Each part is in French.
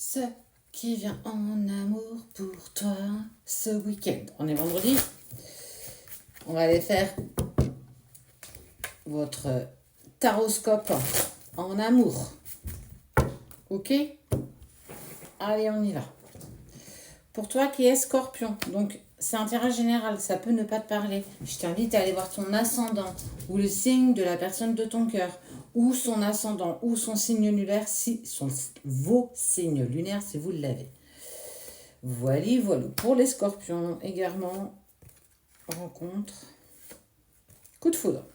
Ce qui vient en amour pour toi ce week-end. On est vendredi. On va aller faire votre taroscope en amour. Ok? Allez, on y va. Pour toi qui es Scorpion, donc c'est un tirage général, ça peut ne pas te parler. Je t'invite à aller voir ton ascendant ou le signe de la personne de ton cœur, ou son ascendant ou son signe lunaire, si vos signes lunaires si vous l'avez. Voilà. Pour les Scorpions également, rencontre, coup de foudre.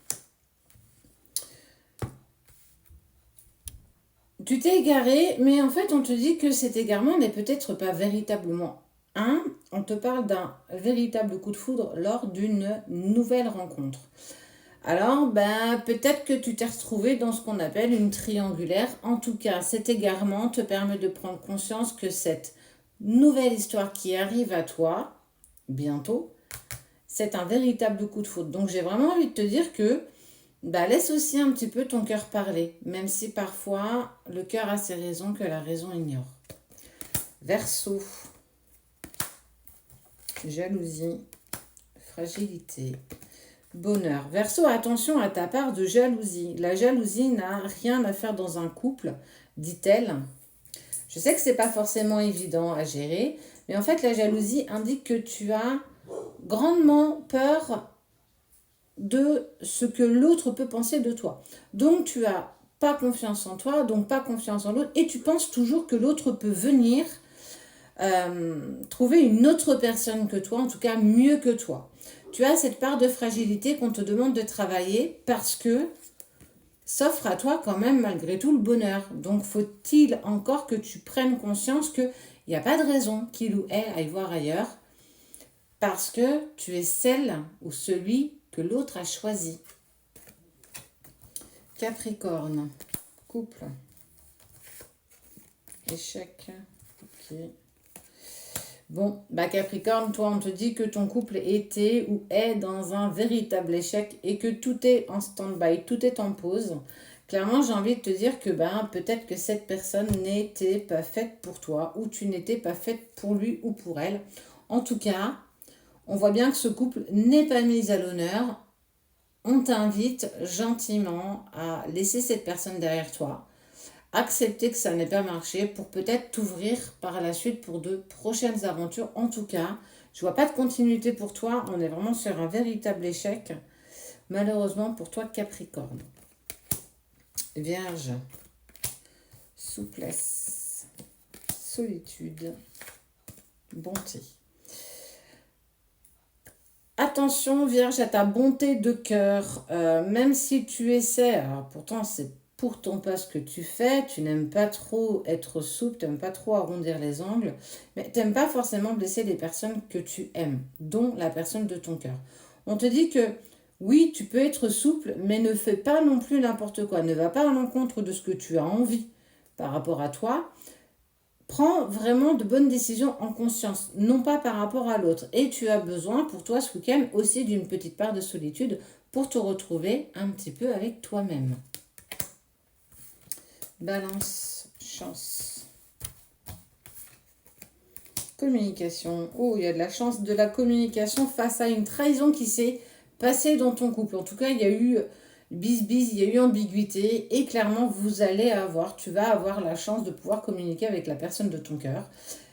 Tu t'es égaré, mais en fait on te dit que cet égarement n'est peut-être pas véritablement on te parle d'un véritable coup de foudre lors d'une nouvelle rencontre. Alors, peut-être que tu t'es retrouvé dans ce qu'on appelle une triangulaire. En tout cas, cet égarement te permet de prendre conscience que cette nouvelle histoire qui arrive à toi, bientôt, c'est un véritable coup de foudre. Donc, j'ai vraiment envie de te dire que laisse aussi un petit peu ton cœur parler, même si parfois le cœur a ses raisons que la raison ignore. Verseau. Jalousie, fragilité, bonheur. Verseau, attention à ta part de jalousie. La jalousie n'a rien à faire dans un couple, dit-elle. Je sais que c'est pas forcément évident à gérer, mais en fait la jalousie indique que tu as grandement peur de ce que l'autre peut penser de toi. Donc tu as pas confiance en toi, donc pas confiance en l'autre, et tu penses toujours que l'autre peut venir trouver une autre personne que toi, en tout cas mieux que toi. Tu as cette part de fragilité qu'on te demande de travailler parce que s'offre à toi quand même malgré tout le bonheur. Donc faut-il encore que tu prennes conscience qu'il n'y a pas de raison qu'il ou elle aille voir ailleurs parce que tu es celle ou celui que l'autre a choisi. Capricorne, couple, échec, ok. Bon, Capricorne, toi, on te dit que ton couple était ou est dans un véritable échec et que tout est en stand-by, tout est en pause. Clairement, j'ai envie de te dire que peut-être que cette personne n'était pas faite pour toi ou tu n'étais pas faite pour lui ou pour elle. En tout cas, on voit bien que ce couple n'est pas mis à l'honneur. On t'invite gentiment à laisser cette personne derrière toi. Accepter que ça n'ait pas marché pour peut-être t'ouvrir par la suite pour de prochaines aventures. En tout cas, je vois pas de continuité pour toi. On est vraiment sur un véritable échec. Malheureusement pour toi, Capricorne. Vierge. Souplesse. Solitude. Bonté. Attention, Vierge, à ta bonté de cœur. Même si tu essaies, alors pourtant c'est pourtant pas ce que tu fais, tu n'aimes pas trop être souple, tu n'aimes pas trop arrondir les angles, mais tu n'aimes pas forcément blesser les personnes que tu aimes, dont la personne de ton cœur. On te dit que oui, tu peux être souple, mais ne fais pas non plus n'importe quoi, ne va pas à l'encontre de ce que tu as envie par rapport à toi. Prends vraiment de bonnes décisions en conscience, non pas par rapport à l'autre. Et tu as besoin pour toi ce week-end aussi d'une petite part de solitude pour te retrouver un petit peu avec toi-même. Balance, chance. Communication. Oh, il y a de la chance de la communication face à une trahison qui s'est passée dans ton couple. En tout cas, il y a eu bis-bis, il y a eu ambiguïté. Et clairement, tu vas avoir la chance de pouvoir communiquer avec la personne de ton cœur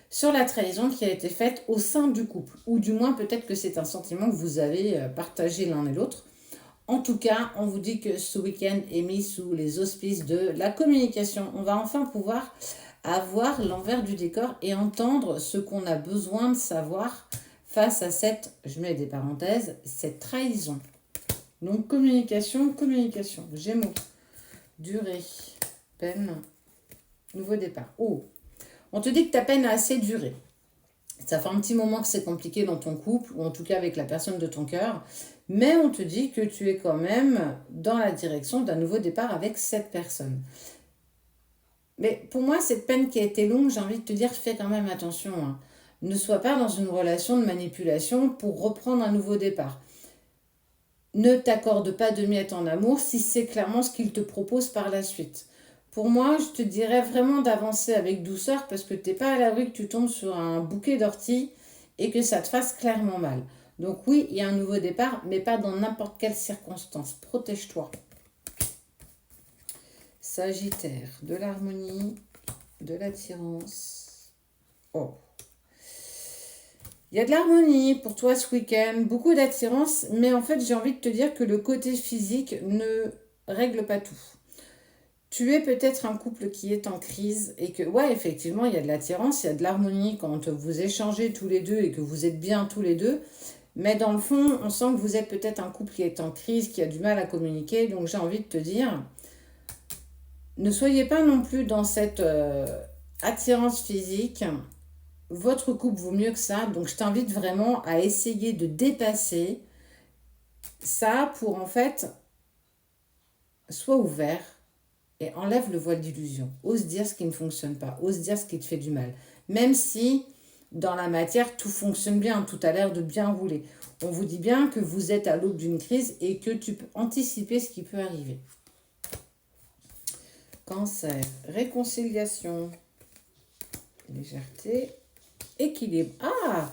sur la trahison qui a été faite au sein du couple. Ou du moins, peut-être que c'est un sentiment que vous avez partagé l'un et l'autre. En tout cas, on vous dit que ce week-end est mis sous les auspices de la communication. On va enfin pouvoir avoir l'envers du décor et entendre ce qu'on a besoin de savoir face à cette, je mets des parenthèses, cette trahison. Donc communication, Gémeaux, durée, peine, nouveau départ. Oh, on te dit que ta peine a assez duré. Ça fait un petit moment que c'est compliqué dans ton couple, ou en tout cas avec la personne de ton cœur, mais on te dit que tu es quand même dans la direction d'un nouveau départ avec cette personne. Mais pour moi, cette peine qui a été longue, j'ai envie de te dire, fais quand même attention. Ne sois pas dans une relation de manipulation pour reprendre un nouveau départ. Ne t'accorde pas de miettes en amour si c'est clairement ce qu'il te propose par la suite. Pour moi, je te dirais vraiment d'avancer avec douceur parce que t'es pas à l'abri que tu tombes sur un bouquet d'orties et que ça te fasse clairement mal. Donc oui, il y a un nouveau départ, mais pas dans n'importe quelle circonstance. Protège-toi. Sagittaire, de l'harmonie, de l'attirance. Oh. Il y a de l'harmonie pour toi ce week-end, beaucoup d'attirance, mais en fait j'ai envie de te dire que le côté physique ne règle pas tout. Tu es peut-être un couple qui est en crise et que, ouais, effectivement, il y a de l'attirance, il y a de l'harmonie quand vous échangez tous les deux et que vous êtes bien tous les deux. Mais dans le fond, on sent que vous êtes peut-être un couple qui est en crise, qui a du mal à communiquer. Donc j'ai envie de te dire, ne soyez pas non plus dans cette attirance physique. Votre couple vaut mieux que ça. Donc je t'invite vraiment à essayer de dépasser ça pour en fait, sois ouvert et enlève le voile d'illusion. Ose dire ce qui ne fonctionne pas. Ose dire ce qui te fait du mal. Même si dans la matière, tout fonctionne bien, tout a l'air de bien rouler. On vous dit bien que vous êtes à l'aube d'une crise et que tu peux anticiper ce qui peut arriver. Cancer, réconciliation, légèreté, équilibre. Ah,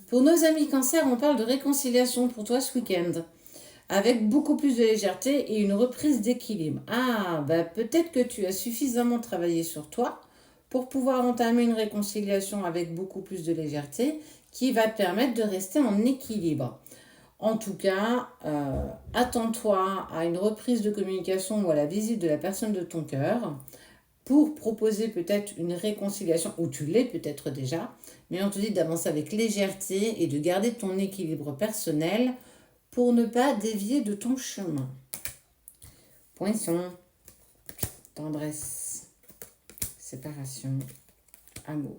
pour nos amis cancer, on parle de réconciliation pour toi ce week-end. Avec beaucoup plus de légèreté et une reprise d'équilibre. Ah, bah peut-être que tu as suffisamment travaillé sur toi pour pouvoir entamer une réconciliation avec beaucoup plus de légèreté qui va te permettre de rester en équilibre. En tout cas, attends-toi à une reprise de communication ou à la visite de la personne de ton cœur pour proposer peut-être une réconciliation, ou tu l'es peut-être déjà, mais on te dit d'avancer avec légèreté et de garder ton équilibre personnel pour ne pas dévier de ton chemin. Poisson, tendresse, séparation, amour.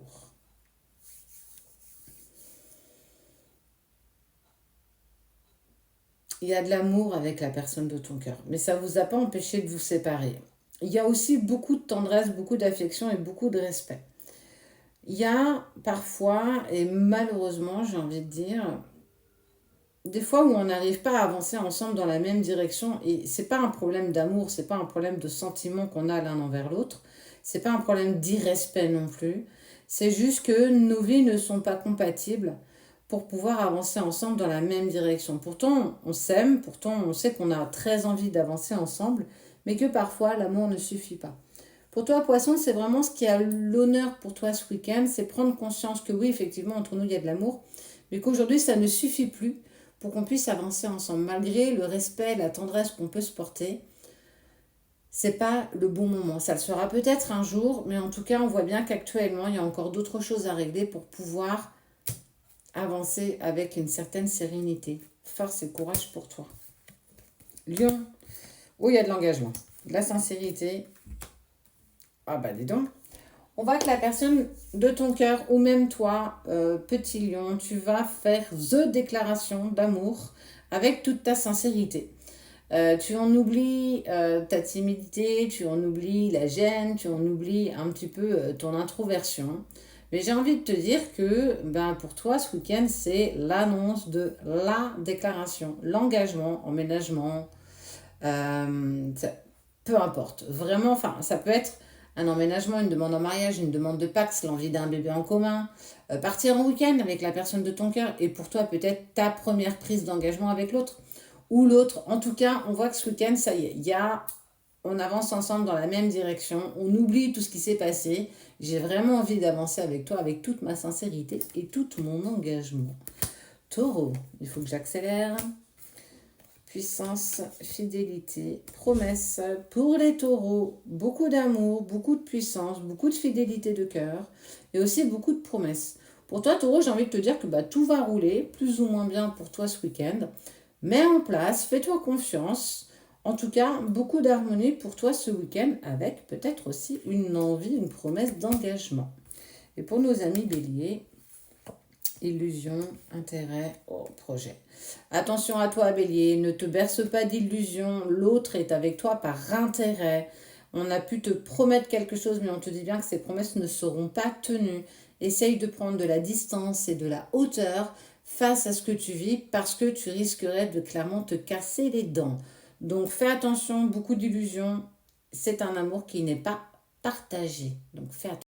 Il y a de l'amour avec la personne de ton cœur, mais ça ne vous a pas empêché de vous séparer. Il y a aussi beaucoup de tendresse, beaucoup d'affection et beaucoup de respect. Il y a parfois, et malheureusement j'ai envie de dire, des fois où on n'arrive pas à avancer ensemble dans la même direction, et c'est pas un problème d'amour, c'est pas un problème de sentiment qu'on a l'un envers l'autre, c'est pas un problème d'irrespect non plus, c'est juste que nos vies ne sont pas compatibles pour pouvoir avancer ensemble dans la même direction. Pourtant, on s'aime, pourtant on sait qu'on a très envie d'avancer ensemble, mais que parfois l'amour ne suffit pas. Pour toi, Poisson, c'est vraiment ce qui a l'honneur pour toi ce week-end, c'est prendre conscience que oui, effectivement, entre nous, il y a de l'amour, mais qu'aujourd'hui, ça ne suffit plus pour qu'on puisse avancer ensemble. Malgré le respect, la tendresse qu'on peut se porter, c'est pas le bon moment. Ça le sera peut-être un jour, mais en tout cas, on voit bien qu'actuellement, il y a encore d'autres choses à régler pour pouvoir avancer avec une certaine sérénité. Force et courage pour toi. Lion, où il y a de l'engagement, de la sincérité. Ah bah dis donc. On voit que la personne de ton cœur, ou même toi, petit lion, tu vas faire the déclaration d'amour avec toute ta sincérité. Tu en oublies ta timidité, tu en oublies la gêne, tu en oublies un petit peu ton introversion. Mais j'ai envie de te dire que ben, pour toi, ce week-end, c'est l'annonce de la déclaration, l'engagement, emménagement, peu importe. Vraiment, enfin, ça peut être un emménagement, une demande en mariage, une demande de Pax, l'envie d'un bébé en commun, partir en week-end avec la personne de ton cœur et pour toi peut-être ta première prise d'engagement avec l'autre ou l'autre. En tout cas, on voit que ce week-end, ça y est, on avance ensemble dans la même direction, on oublie tout ce qui s'est passé. J'ai vraiment envie d'avancer avec toi avec toute ma sincérité et tout mon engagement. Taureau, il faut que j'accélère. Puissance, fidélité, promesse. Pour les taureaux, beaucoup d'amour, beaucoup de puissance, beaucoup de fidélité de cœur et aussi beaucoup de promesses. Pour toi, taureau, j'ai envie de te dire que tout va rouler, plus ou moins bien pour toi ce week-end. Mets en place, fais-toi confiance. En tout cas, beaucoup d'harmonie pour toi ce week-end avec peut-être aussi une envie, une promesse d'engagement. Et pour nos amis béliers, illusion, intérêt au projet. Attention à toi, bélier, ne te berce pas d'illusions. L'autre est avec toi par intérêt. On a pu te promettre quelque chose, mais on te dit bien que ces promesses ne seront pas tenues. Essaye de prendre de la distance et de la hauteur face à ce que tu vis parce que tu risquerais de clairement te casser les dents. Donc fais attention, beaucoup d'illusions. C'est un amour qui n'est pas partager. Donc fais attention.